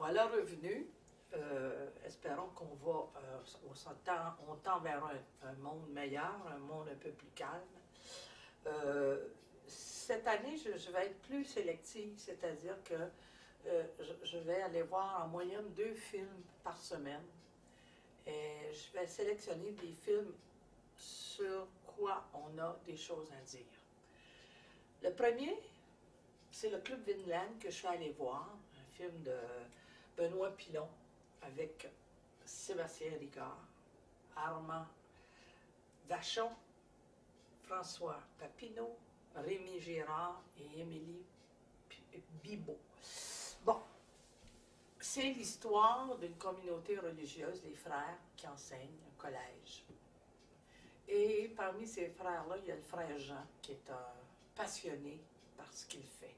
à la revenue, espérons qu'on va, on tend vers un monde meilleur, un monde un peu plus calme. Cette année, je vais être plus sélective, c'est-à-dire que je vais aller voir en moyenne 2 films par semaine. Et je vais sélectionner des films sur quoi on a des choses à dire. Le premier, c'est le Club Vinland que je suis allée voir, un film de Benoît Pilon avec Sébastien Ricard, Armand Vachon, François Papineau, Rémi Girard et Émilie Bibeau. Bon, c'est l'histoire d'une communauté religieuse, les frères qui enseignent au collège. Et parmi ces frères-là, il y a le frère Jean, qui est un passionné par ce qu'il fait.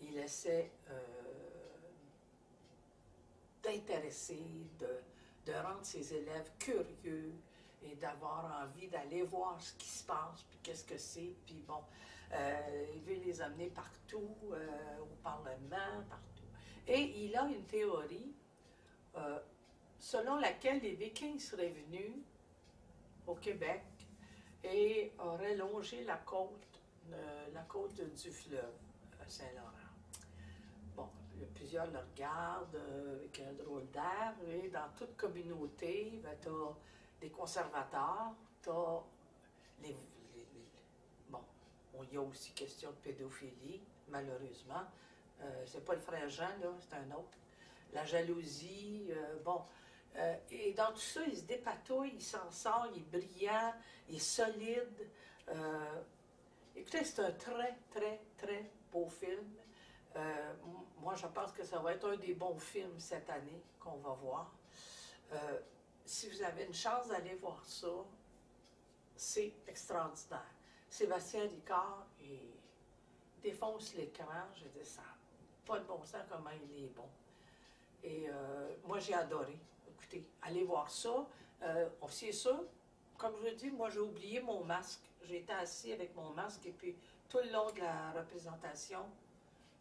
Il essaie d'intéresser, de rendre ses élèves curieux et d'avoir envie d'aller voir ce qui se passe, puis qu'est-ce que c'est, puis bon, il veut les amener partout, au Parlement, partout. Et il a une théorie selon laquelle les Vikings seraient venus au Québec et auraient longé la côte du fleuve Saint-Laurent. Bon, plusieurs le regardent avec un drôle d'air, et dans toute communauté, ben, tu as des conservateurs, tu as bon, il y a aussi question de pédophilie, malheureusement. C'est pas le frère Jean, là, c'est un autre. La jalousie, bon. Et dans tout ça, il se dépatouille, il s'en sort, il est brillant, il est solide. Écoutez, c'est un très, très, très beau film. Moi, je pense que ça va être un des bons films cette année qu'on va voir. Si vous avez une chance d'aller voir ça, c'est extraordinaire. Sébastien Ricard, il défonce l'écran, je dis ça, pas de bon sens comment il est bon. Et moi, j'ai adoré. Écoutez, allez voir ça. C'est sûr, comme je vous dis, moi, j'ai oublié mon masque. J'étais assis avec mon masque et puis tout le long de la représentation,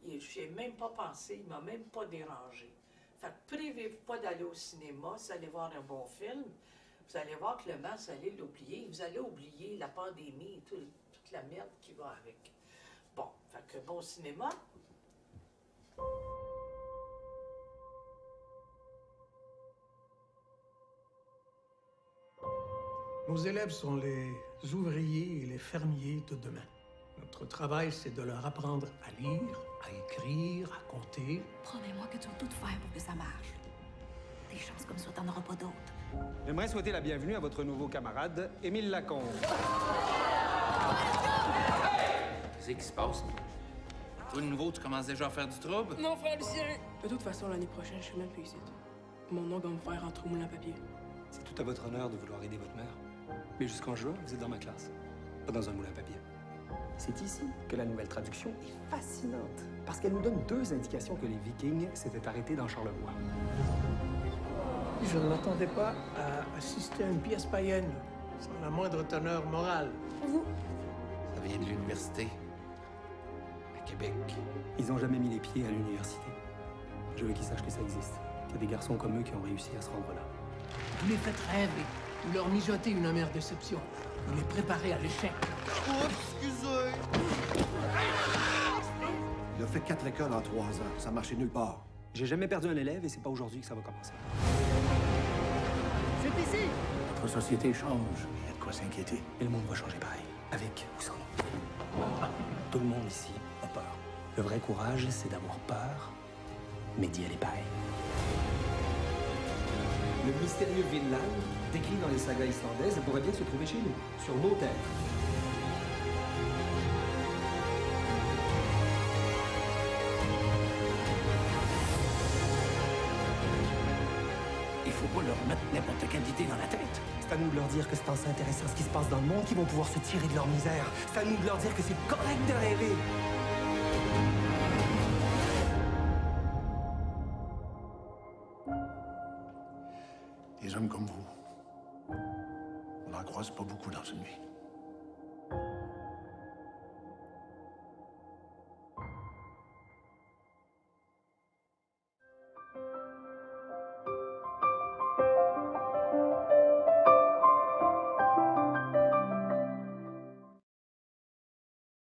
je n'y ai même pas pensé, il ne m'a même pas dérangé. Fait que privez-vous pas d'aller au cinéma, si vous allez voir un bon film, vous allez voir que le masque, vous allez l'oublier. Vous allez oublier la pandémie et toute la merde qui va avec. Bon, fait que bon cinéma. Nos élèves sont les ouvriers et les fermiers de demain. Notre travail, c'est de leur apprendre à lire, à écrire, à compter. Promets-moi que tu vas tout faire pour que ça marche. Des chances comme ça, t'en auras pas d'autres. J'aimerais souhaiter la bienvenue à votre nouveau camarade, Émile Lacombe. Qu'est-ce qui se passe? Toi, de nouveau, tu commences déjà à faire du trouble? Non, frère Lucien! De toute façon, l'année prochaine, je suis même plus ici. Mon nom va me faire entre au moulin à papier. C'est tout à votre honneur de vouloir aider votre mère. Mais jusqu'en juin, vous êtes dans ma classe, pas dans un moulin à papier. C'est ici que la nouvelle traduction est fascinante, parce qu'elle nous donne 2 indications que les Vikings s'étaient arrêtés dans Charlevoix. Je ne m'attendais pas à assister à une pièce païenne, sans la moindre teneur morale. Vous? Ça vient de l'université, à Québec. Ils n'ont jamais mis les pieds à l'université. Je veux qu'ils sachent que ça existe, qu'il y a des garçons comme eux qui ont réussi à se rendre là. Vous les faites rêver, vous leur mijotez une amère déception, vous les préparez à l'échec. Oups, excusez! Il a fait 4 écoles en 3 ans. Ça marchait nulle part. J'ai jamais perdu un élève et c'est pas aujourd'hui que ça va commencer. C'est ici! Notre société change. Il y a de quoi s'inquiéter. Et le monde va changer pareil, avec ou sans nous. Tout le monde ici a peur. Le vrai courage, c'est d'avoir peur, mais d'y aller pareil. Le mystérieux Vinland, décrit dans les sagas islandaises, pourrait bien se trouver chez nous, sur nos terres. Il faut pas leur mettre n'importe quelle idée dans la tête. C'est à nous de leur dire que c'est en s'intéressant à ce qui se passe dans le monde qu'ils vont pouvoir se tirer de leur misère. C'est à nous de leur dire que c'est correct de rêver. Des hommes comme vous, on n'en croise pas beaucoup dans une vie.